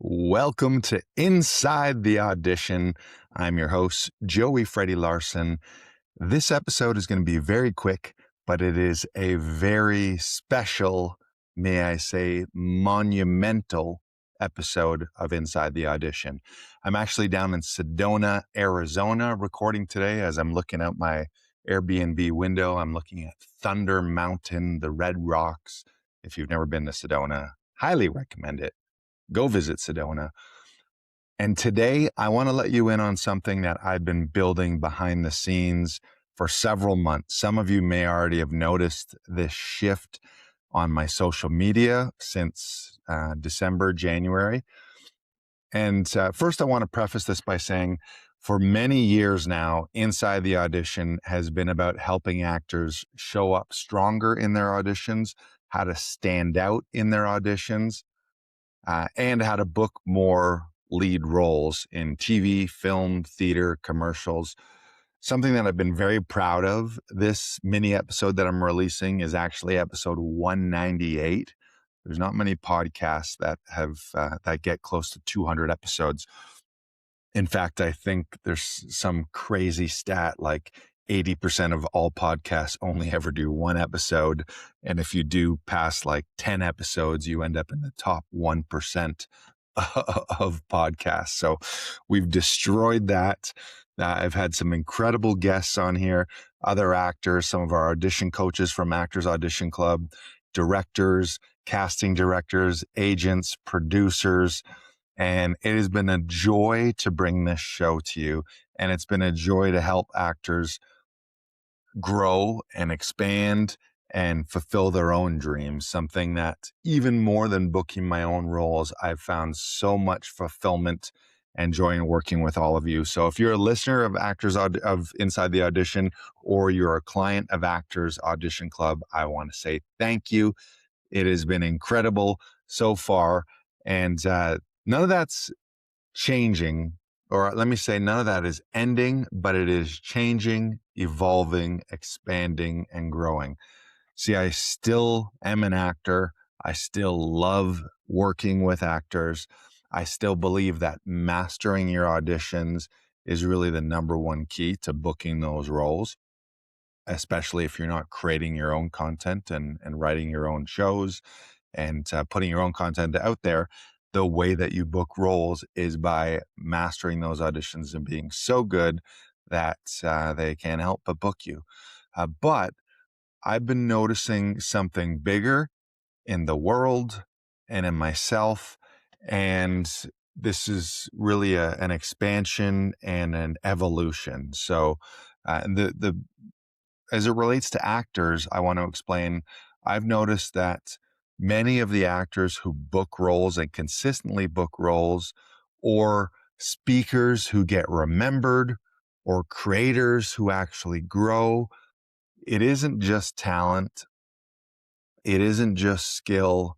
Welcome to Inside the Audition. I'm your host, Joey Freddie Larson. This episode is going to be very quick, but it is a very special, may I say, monumental episode of Inside the Audition. I'm actually down in Sedona, Arizona, recording today as I'm looking out my Airbnb window. I'm looking at Thunder Mountain, the Red Rocks. If you've never been to Sedona, highly recommend it. Go visit Sedona. And today I want to let you in on something that I've been building behind the scenes for several months. Some of you may already have noticed this shift on my social media since December, January. And first, I want to preface this by saying for many years now, Inside the Audition has been about helping actors show up stronger in their auditions, how to stand out in their auditions, and how to book more lead roles in TV, film, theater, commercials. Something that I've been very proud of. This mini episode that I'm releasing is actually episode 198. There's not many podcasts that have that get close to 200 episodes. In fact, I think there's some crazy stat like 80% of all podcasts only ever do one episode. And if you do pass like 10 episodes, you end up in the top 1% of podcasts. So we've destroyed that. I've had some incredible guests on here, other actors, some of our audition coaches from Actors Audition Club, directors, casting directors, agents, producers. And it has been a joy to bring this show to you. And it's been a joy to help actors grow and expand and fulfill their own dreams. Something that even more than booking my own roles, I've found so much fulfillment and joy in working with all of you. So if you're a listener of Actors of Inside the Audition, or you're a client of Actors Audition Club, I want to say thank you. It has been incredible so far. And none of that's changing, or let me say, none of that is ending, but it is changing, evolving, expanding, and growing. See, I still am an actor. I still love working with actors. I still believe that mastering your auditions is really the number one key to booking those roles, especially if you're not creating your own content and writing your own shows and putting your own content out there. The way that you book roles is by mastering those auditions and being so good that they can't help but book you. But I've been noticing something bigger in the world and in myself. And this is really an expansion and an evolution. So as it relates to actors, I want to explain, I've noticed that many of the actors who book roles and consistently book roles, or speakers who get remembered, or creators who actually grow, it isn't just talent. It isn't just skill.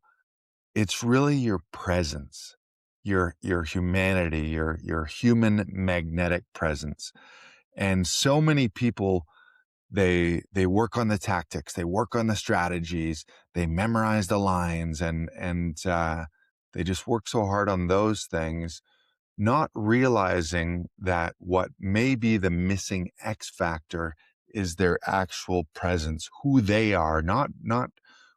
It's really your presence, your humanity, your human magnetic presence. And so many people, they work on the tactics, they work on the strategies, they memorize the lines, and they just work so hard on those things, not realizing that what may be the missing X factor is their actual presence, who they are, not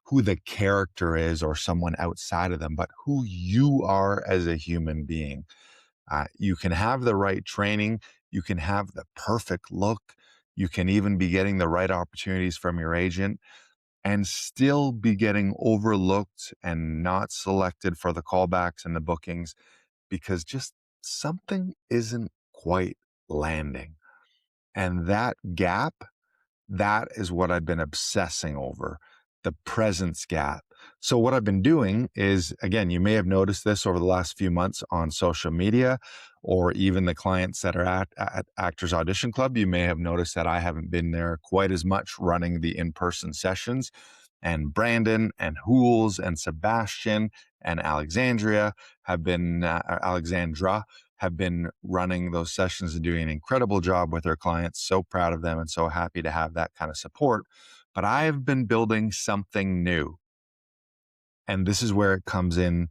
who the character is or someone outside of them, but who you are as a human being. You can have the right training, you can have the perfect look, you can even be getting the right opportunities from your agent and still be getting overlooked and not selected for the callbacks and the bookings because just something isn't quite landing. And that gap, that is what I've been obsessing over, the presence gap. So what I've been doing is, again, you may have noticed this over the last few months on social media, or even the clients that are at Actors Audition Club. You may have noticed that I haven't been there quite as much running the in-person sessions. And Brandon and Hools and Sebastian and Alexandra have been running those sessions and doing an incredible job with their clients. So proud of them and so happy to have that kind of support. But I've been building something new. And this is where it comes in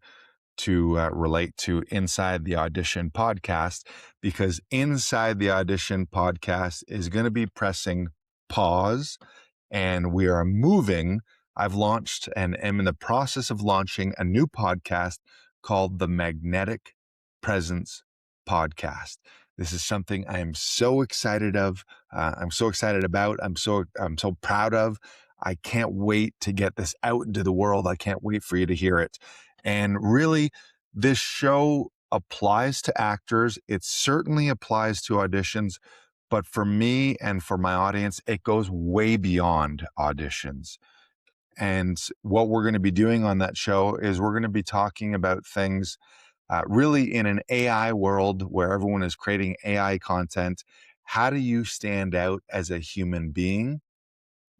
to relate to Inside the Audition podcast, because Inside the Audition podcast is going to be pressing pause, and we are moving. I've launched and am in the process of launching a new podcast called the Magnetic Presence Podcast. This is something I am so excited of. I'm so excited about. I'm so proud of. I can't wait to get this out into the world. I can't wait for you to hear it. And really, this show applies to actors. It certainly applies to auditions. But for me and for my audience, it goes way beyond auditions. And what we're going to be doing on that show is we're going to be talking about things really in an AI world where everyone is creating AI content. How do you stand out as a human being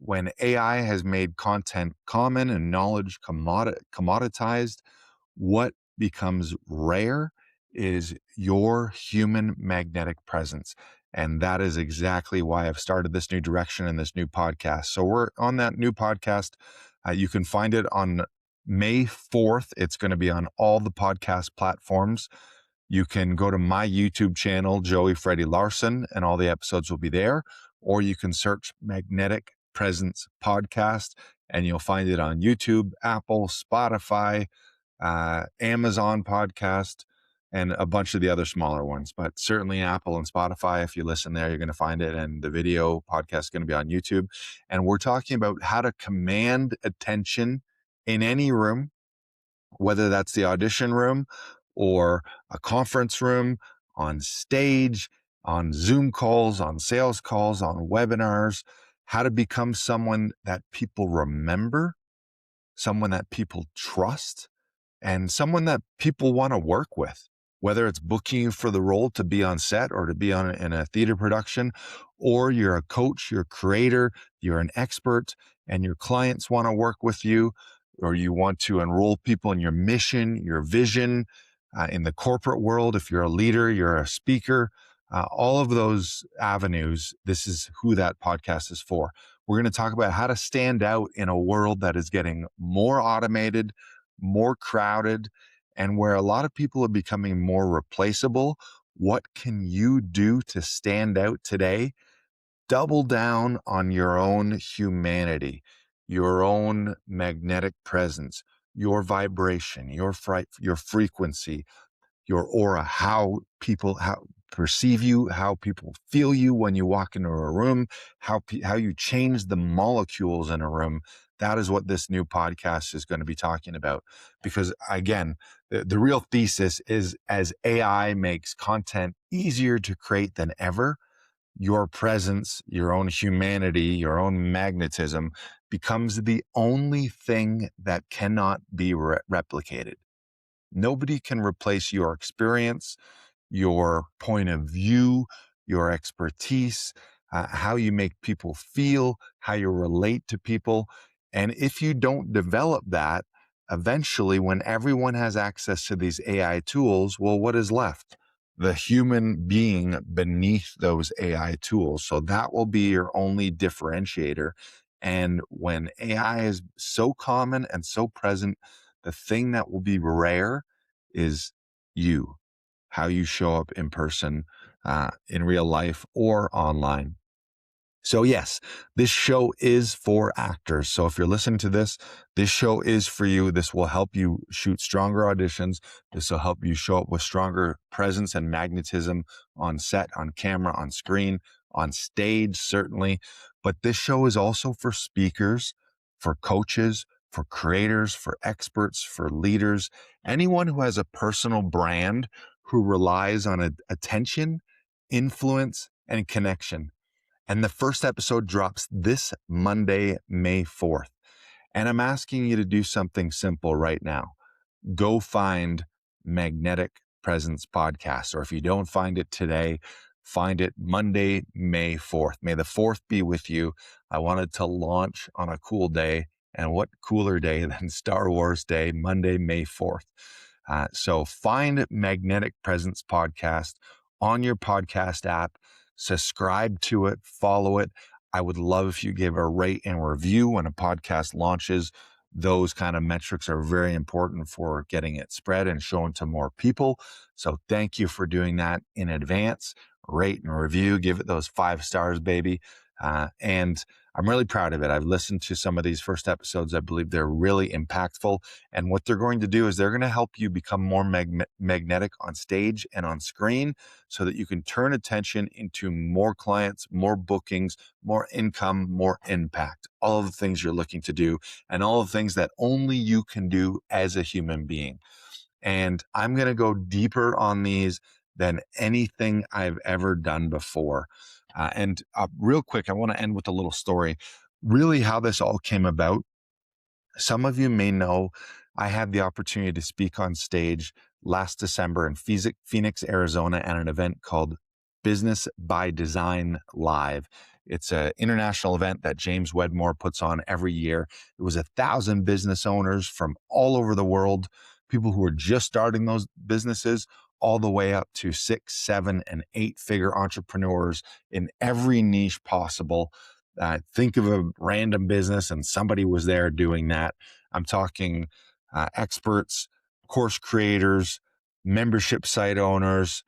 when AI has made content common and knowledge commoditized? What becomes rare is your human magnetic presence. And that is exactly why I've started this new direction and this new podcast. So we're on that new podcast. You can find it on May 4th. It's going to be on all the podcast platforms. You can go to my YouTube channel, Joey Freddie Larson, and all the episodes will be there. Or you can search Magnetic Presence Podcast, and you'll find it on YouTube, Apple, Spotify, Amazon Podcast, and a bunch of the other smaller ones. But certainly Apple and Spotify, if you listen there, you're going to find it. And the video podcast is going to be on YouTube. And we're talking about how to command attention in any room, whether that's the audition room or a conference room, on stage, on Zoom calls, on sales calls, on webinars, how to become someone that people remember, someone that people trust, and someone that people want to work with, whether it's booking you for the role to be on set or to be in a theater production, or you're a coach, you're a creator, you're an expert, and your clients want to work with you, or you want to enroll people in your mission, your vision, in the corporate world. If you're a leader, you're a speaker, all of those avenues, this is who that podcast is for. We're going to talk about how to stand out in a world that is getting more automated, more crowded, and where a lot of people are becoming more replaceable. What can you do to stand out today? Double down on your own humanity, your own magnetic presence, your vibration, your frequency, your aura, how people perceive you, how people feel you when you walk into a room, how you change the molecules in a room. That is what this new podcast is going to be talking about. Because again, the real thesis is, as AI makes content easier to create than ever, your presence, your own humanity, your own magnetism becomes the only thing that cannot be replicated. Nobody can replace your experience, your point of view, your expertise, how you make people feel, how you relate to people. And if you don't develop that, eventually, when everyone has access to these AI tools, well, what is left? The human being beneath those AI tools. So that will be your only differentiator. And when AI is so common and so present, the thing that will be rare is you, how you show up in person, in real life or online. So yes, this show is for actors. So if you're listening to this show is for you. This will help you shoot stronger auditions. This will help you show up with stronger presence and magnetism on set, on camera, on screen, on stage, certainly. But this show is also for speakers, for coaches, for creators, for experts, for leaders, anyone who has a personal brand, who relies on attention, influence, and connection. And the first episode drops this Monday, May 4th. And I'm asking you to do something simple right now. Go find Magnetic Presence Podcast. Or if you don't find it today, find it Monday, May 4th. May the 4th be with you. I wanted to launch on a cool day. And what cooler day than Star Wars Day, Monday, May 4th. So find Magnetic Presence Podcast on your podcast app. Subscribe to it, follow it. I would love if you give a rate and review when a podcast launches. those kind of metrics are very important for getting it spread and shown to more people. So thank you for doing that in advance. Rate and review, give it those 5 stars, baby. And I'm really proud of it. I've listened to some of these first episodes. I believe they're really impactful. And what they're going to do is they're going to help you become more magnetic on stage and on screen so that you can turn attention into more clients, more bookings, more income, more impact, all of the things you're looking to do and all the things that only you can do as a human being. And I'm going to go deeper on these than anything I've ever done before. And real quick, I want to end with a little story. Really, how this all came about. Some of you may know I had the opportunity to speak on stage last December in Phoenix, Arizona, at an event called Business by Design Live. It's an international event that James Wedmore puts on every year. It was 1,000 business owners from all over the world, people who were just starting those businesses, all the way up to 6, 7, and 8-figure entrepreneurs in every niche possible. Think of a random business and somebody was there doing that. I'm talking experts, course creators, membership site owners,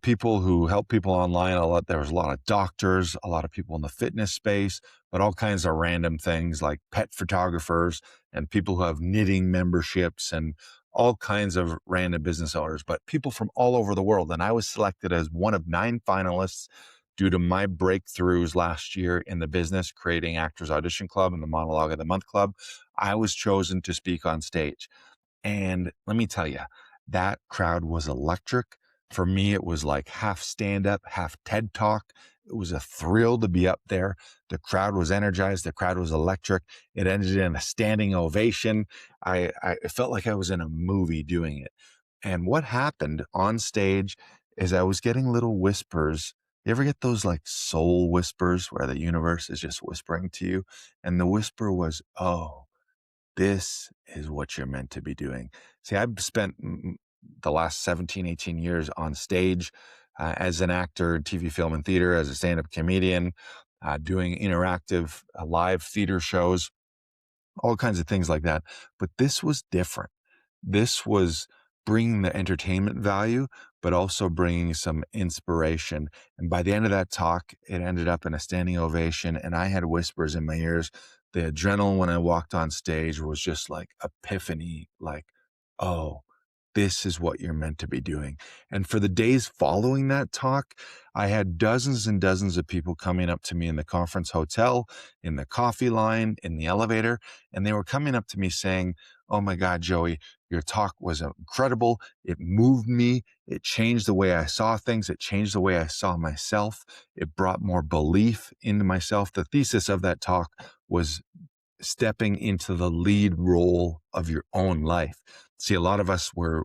people who help people online. There was a lot of doctors, a lot of people in the fitness space, but all kinds of random things like pet photographers and people who have knitting memberships and all kinds of random business owners, but people from all over the world. And I was selected as one of 9 finalists due to my breakthroughs last year in the business, creating Actors Audition Club and the Monologue of the Month Club. I was chosen to speak on stage. And let me tell you, that crowd was electric. For me, it was like half stand-up, half TED Talk. It was a thrill to be up there. The crowd was energized. The crowd was electric. It ended in a standing ovation. I felt like I was in a movie doing it. And what happened on stage is I was getting little whispers. You ever get those like soul whispers where the universe is just whispering to you? And the whisper was, oh, this is what you're meant to be doing. See, I've spent the last 17, 18 years on stage as an actor, TV, film, and theater, as a stand-up comedian, doing interactive live theater shows, all kinds of things like that. But this was different. This was bringing the entertainment value, but also bringing some inspiration. And by the end of that talk, it ended up in a standing ovation, and I had whispers in my ears. The adrenaline when I walked on stage was just like epiphany, like, oh, this is what you're meant to be doing. And for the days following that talk, I had dozens and dozens of people coming up to me in the conference hotel, in the coffee line, in the elevator, and they were coming up to me saying, oh my God, Joey, your talk was incredible. It moved me. It changed the way I saw things. It changed the way I saw myself. It brought more belief into myself. The thesis of that talk was stepping into the lead role of your own life. See, a lot of us we're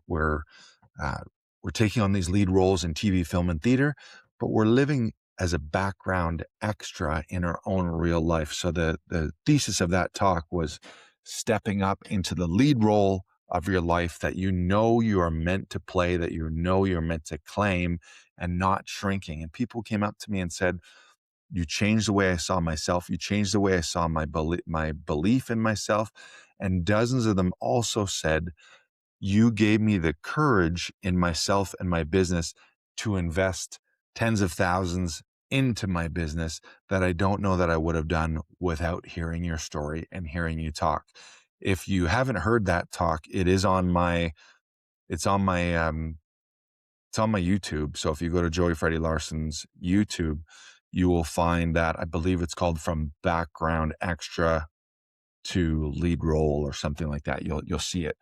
taking on these lead roles in TV, film, and theater, but we're living as a background extra in our own real life. So the thesis of that talk was stepping up into the lead role of your life that you know you are meant to play, that you know you're meant to claim, and not shrinking. And people came up to me and said, you changed the way I saw myself. You changed the way I saw my belief in myself. And dozens of them also said, you gave me the courage in myself and my business to invest tens of thousands into my business that I don't know that I would have done without hearing your story and hearing you talk. If you haven't heard that talk, it's on my YouTube. So if you go to Joey Freddie Larson's YouTube, you will find that, I believe it's called From Background Extra to Lead Role or something like that. You'll see it.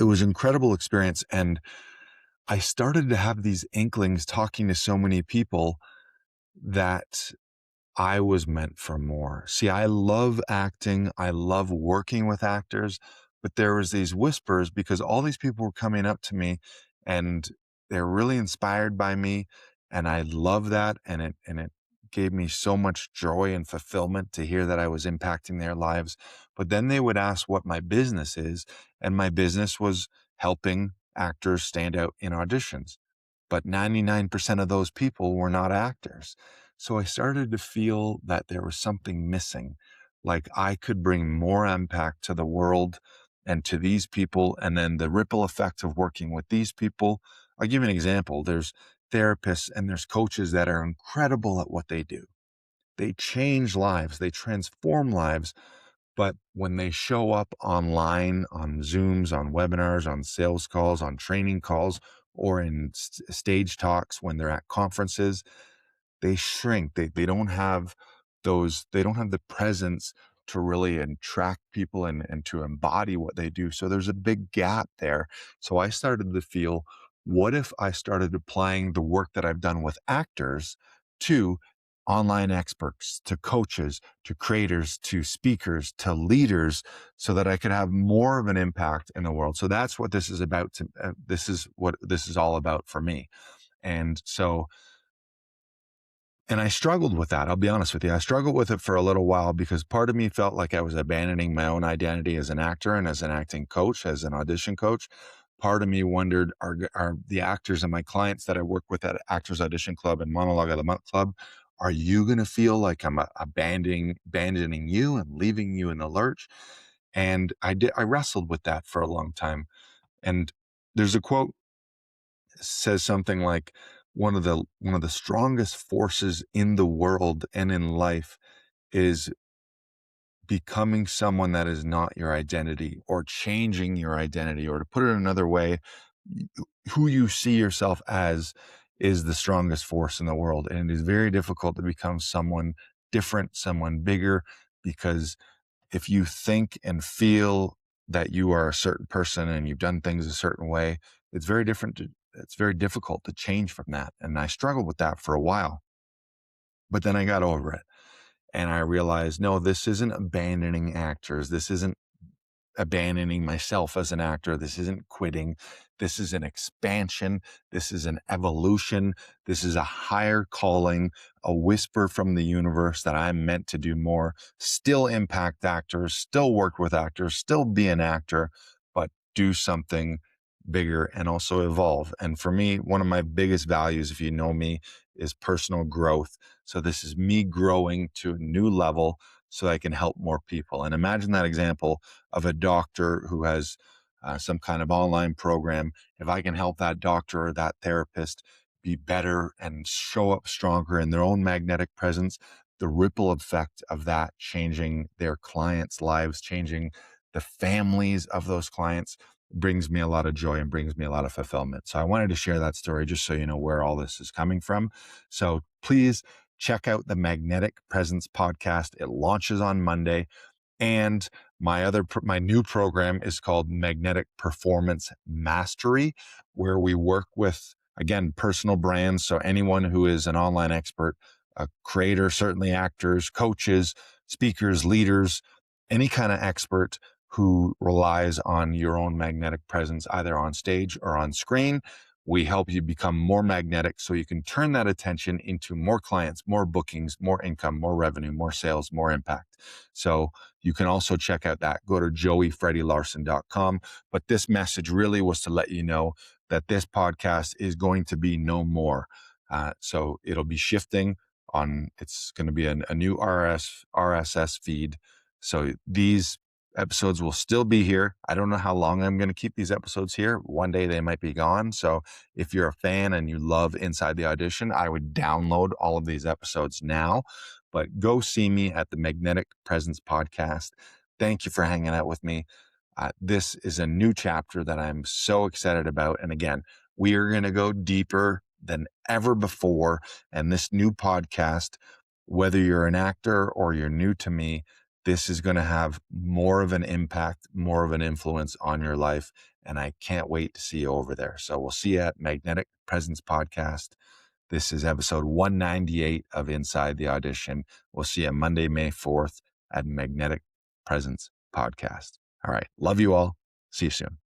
It was an incredible experience. And I started to have these inklings talking to so many people that I was meant for more. See, I love acting. I love working with actors, but there was these whispers because all these people were coming up to me and they're really inspired by me. And I love that. And it gave me so much joy and fulfillment to hear that I was impacting their lives. But then they would ask what my business is. And my business was helping actors stand out in auditions. But 99% of those people were not actors. So I started to feel that there was something missing. like I could bring more impact to the world and to these people. And then the ripple effect of working with these people. I'll give you an example. There's therapists and there's coaches that are incredible at what they do. They change lives, they transform lives. But when they show up online, on Zooms, on webinars, on sales calls, on training calls, or in stage talks when they're at conferences, they shrink. They don't have they don't have the presence to really attract people and to embody what they do. So there's a big gap there. So I started to feel, what if I started applying the work that I've done with actors to online experts, to coaches, to creators, to speakers, to leaders, so that I could have more of an impact in the world. So that's what this is about. This is what this is all about for me. And so, and I struggled with that. I'll be honest with you. I struggled with it for a little while because part of me felt like I was abandoning my own identity as an actor and as an acting coach, as an audition coach. Part of me wondered, are the actors and my clients that I work with at Actors Audition Club and Monologue of the Month Club, are you going to feel like I'm abandoning you and leaving you in the lurch? And I wrestled with that for a long time. And there's a quote says something like, one of the strongest forces in the world and in life is becoming someone that is not your identity, or changing your identity, or to put it another way, who you see yourself as is the strongest force in the world. And it is very difficult to become someone different, someone bigger, because if you think and feel that you are a certain person and you've done things a certain way, it's very difficult to change from that. And I struggled with that for a while, but then I got over it and I realized, no, this isn't abandoning actors. This isn't abandoning myself as an actor. This isn't quitting. This is an expansion. This is an evolution. This is a higher calling, a whisper from the universe that I'm meant to do more, still impact actors, still work with actors, still be an actor, but do something bigger and also evolve. And for me, one of my biggest values, if you know me, is personal growth. So this is me growing to a new level so I can help more people. And imagine that example of a doctor who has some kind of online program. If I can help that doctor or that therapist be better and show up stronger in their own magnetic presence, the ripple effect of that changing their clients' lives, changing the families of those clients, brings me a lot of joy and brings me a lot of fulfillment. So I wanted to share that story just so you know where all this is coming from. So please check out the Magnetic Presence podcast. It launches on Monday. And my new program is called Magnetic Performance Mastery, where we work with, again, personal brands. So anyone who is an online expert, a creator, certainly actors, coaches, speakers, leaders, any kind of expert who relies on your own magnetic presence, either on stage or on screen. We help you become more magnetic so you can turn that attention into more clients, more bookings, more income, more revenue, more sales, more impact. So you can also check out that. Go to joeyfreddylarson.com. But this message really was to let you know that this podcast is going to be no more. So it'll be shifting on, it's going to be a new RSS feed. So these episodes will still be here. I don't know how long I'm going to keep these episodes here. One day they might be gone. So if you're a fan and you love Inside the Audition, I would download all of these episodes now. But go see me at the Magnetic Presence podcast. Thank you for hanging out with me. This is a new chapter that I'm so excited about. And again, we are going to go deeper than ever before. And this new podcast, whether you're an actor or you're new to me, this is going to have more of an impact, more of an influence on your life. And I can't wait to see you over there. So we'll see you at Magnetic Presence Podcast. This is episode 198 of Inside the Audition. We'll see you Monday, May 4th at Magnetic Presence Podcast. All right. Love you all. See you soon.